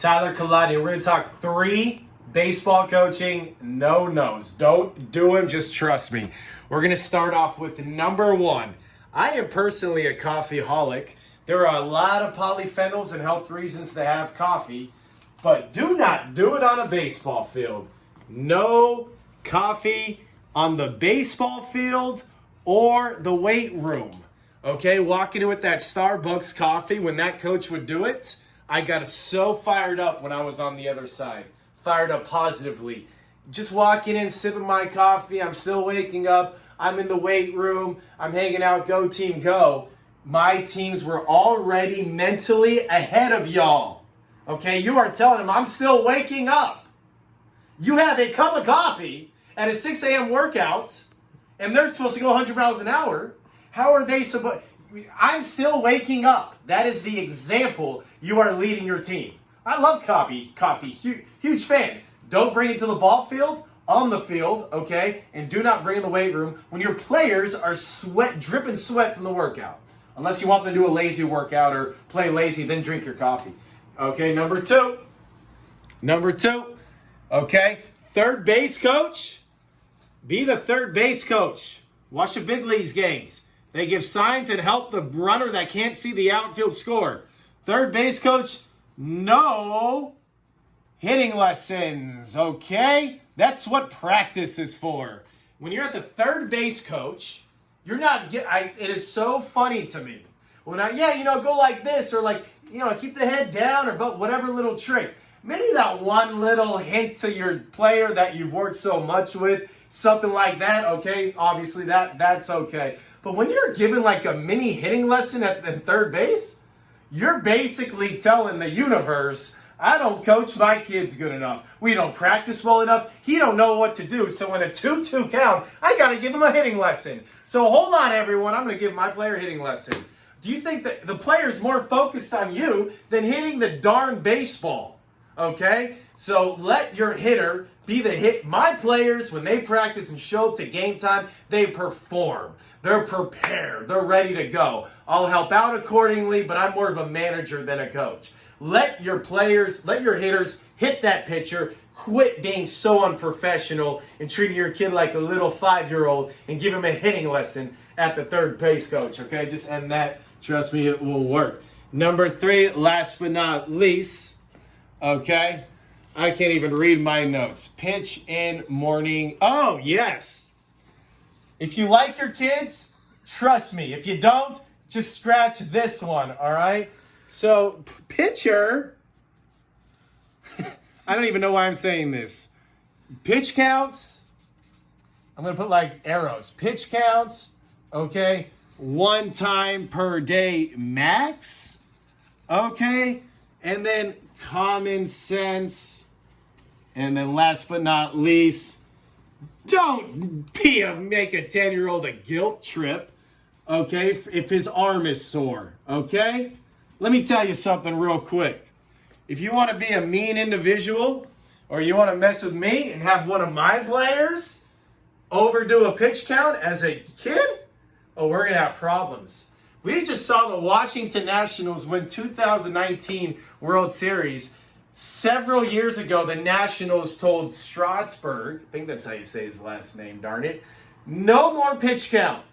Tyler Kalani. We're going to talk 3 baseball coaching no-nos. Don't do them, just trust me. We're going to start off with number 1. I am personally a coffeeholic. There are a lot of polyphenols and health reasons to have coffee, but do not do it on a baseball field. No coffee on the baseball field or the weight room. Okay, walking in with that Starbucks coffee, when that coach would do it, I got so fired up when I was on the other side. Fired up positively. Just walking in, sipping my coffee, I'm still waking up, I'm in the weight room, I'm hanging out, go team, go. My teams were already mentally ahead of y'all. Okay, you are telling them I'm still waking up. You have a cup of coffee at a 6 a.m. workout, and they're supposed to go 100 miles an hour. How are they supposed? I'm still waking up. That is the example you are leading your team. I love coffee, huge fan. Don't bring it to the ball field, on the field, okay? And do not bring it in the weight room when your players are dripping sweat from the workout. Unless you want them to do a lazy workout or play lazy, then drink your coffee. Okay, number 2, okay? Third base coach, be the third base coach. Watch the big leagues games. They give signs and help the runner that can't see the outfield score. Third base coach, no hitting lessons, okay? That's what practice is for. When you're at the third base coach, you're not it is so funny to me. When go like this or keep the head down or whatever little trick. Maybe that one little hint to your player that you've worked so much with, something like that, okay? Obviously, that's okay. But when you're given like a mini hitting lesson at third base, you're basically telling the universe, I don't coach my kids good enough. We don't practice well enough. He don't know what to do. So in a 2-2 count, I got to give him a hitting lesson. So hold on, everyone. I'm going to give my player a hitting lesson. Do you think that the player's more focused on you than hitting the darn baseball? Okay? So let your hitter be the hit. My players, when they practice and show up to game time, they perform. They're prepared. They're ready to go. I'll help out accordingly, but I'm more of a manager than a coach. Let your hitters hit that pitcher. Quit being so unprofessional and treating your kid like a little 5-year-old and give him a hitting lesson at the third base coach. Okay, just end that. Trust me, it will work. Number 3, last but not least, okay? I can't even read my notes. Pitch in morning. Oh, yes. If you like your kids, trust me. If you don't, just scratch this one, all right? So, pitcher, I don't even know why I'm saying this. Pitch counts, I'm going to put like arrows. Pitch counts, okay? 1 time per day max, okay? And then common sense. And then last but not least, don't make a 10-year-old a guilt trip, okay, if his arm is sore, okay? Let me tell you something real quick. If you want to be a mean individual or you want to mess with me and have one of my players overdo a pitch count as a kid, we're going to have problems. We just saw the Washington Nationals win 2019 World Series. Several years ago, the Nationals told Strasburg, I think that's how you say his last name, darn it, no more pitch count.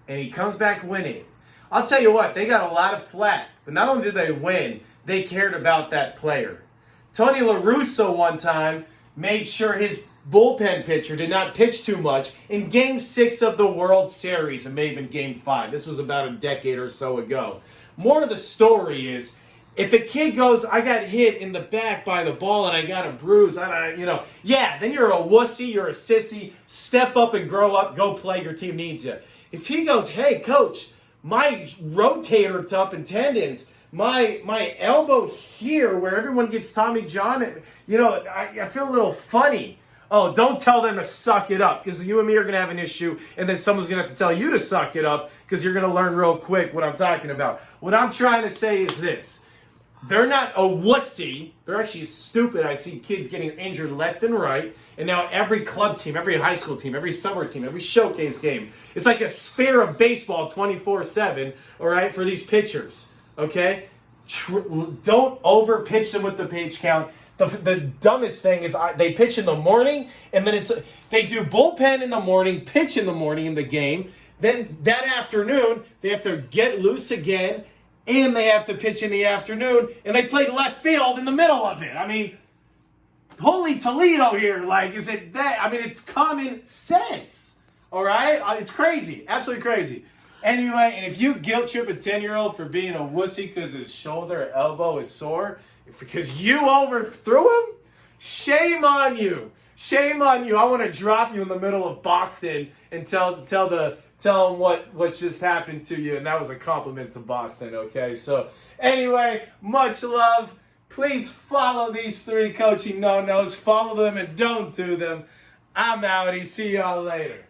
And he comes back winning. I'll tell you what, they got a lot of flack. But not only did they win, they cared about that player. Tony La Russa one time made sure his bullpen pitcher did not pitch too much in Game 6 of the World Series. It may have been Game 5. This was about a decade or so ago. More of the story is, if a kid goes, I got hit in the back by the ball and I got a bruise, then you're a wussy, you're a sissy. Step up and grow up, go play, your team needs you. If he goes, hey, coach, my rotator cuff and tendons, my elbow here where everyone gets Tommy John, I feel a little funny. Oh, don't tell them to suck it up, because you and me are going to have an issue, and then someone's going to have to tell you to suck it up, because you're going to learn real quick what I'm talking about. What I'm trying to say is this. They're not a wussy. They're actually stupid. I see kids getting injured left and right. And now every club team, every high school team, every summer team, every showcase game, it's like a sphere of baseball 24/7, all right, for these pitchers, okay? don't over pitch them with the pitch count. The dumbest thing is they pitch in the morning, and then they do bullpen in the morning, pitch in the morning in the game. Then that afternoon, they have to get loose again, and they have to pitch in the afternoon, and they play left field in the middle of it. I mean, holy Toledo here. Like, is it that? I mean, it's common sense. All right? It's crazy. Absolutely crazy. Anyway, and if you guilt trip a 10-year-old for being a wussy because his shoulder or elbow is sore, because you overthrew him, shame on you. Shame on you. I want to drop you in the middle of Boston and tell them what just happened to you. And that was a compliment to Boston, okay? So anyway, much love. Please follow these 3 coaching no-nos. Follow them and don't do them. I'm outie. See y'all later.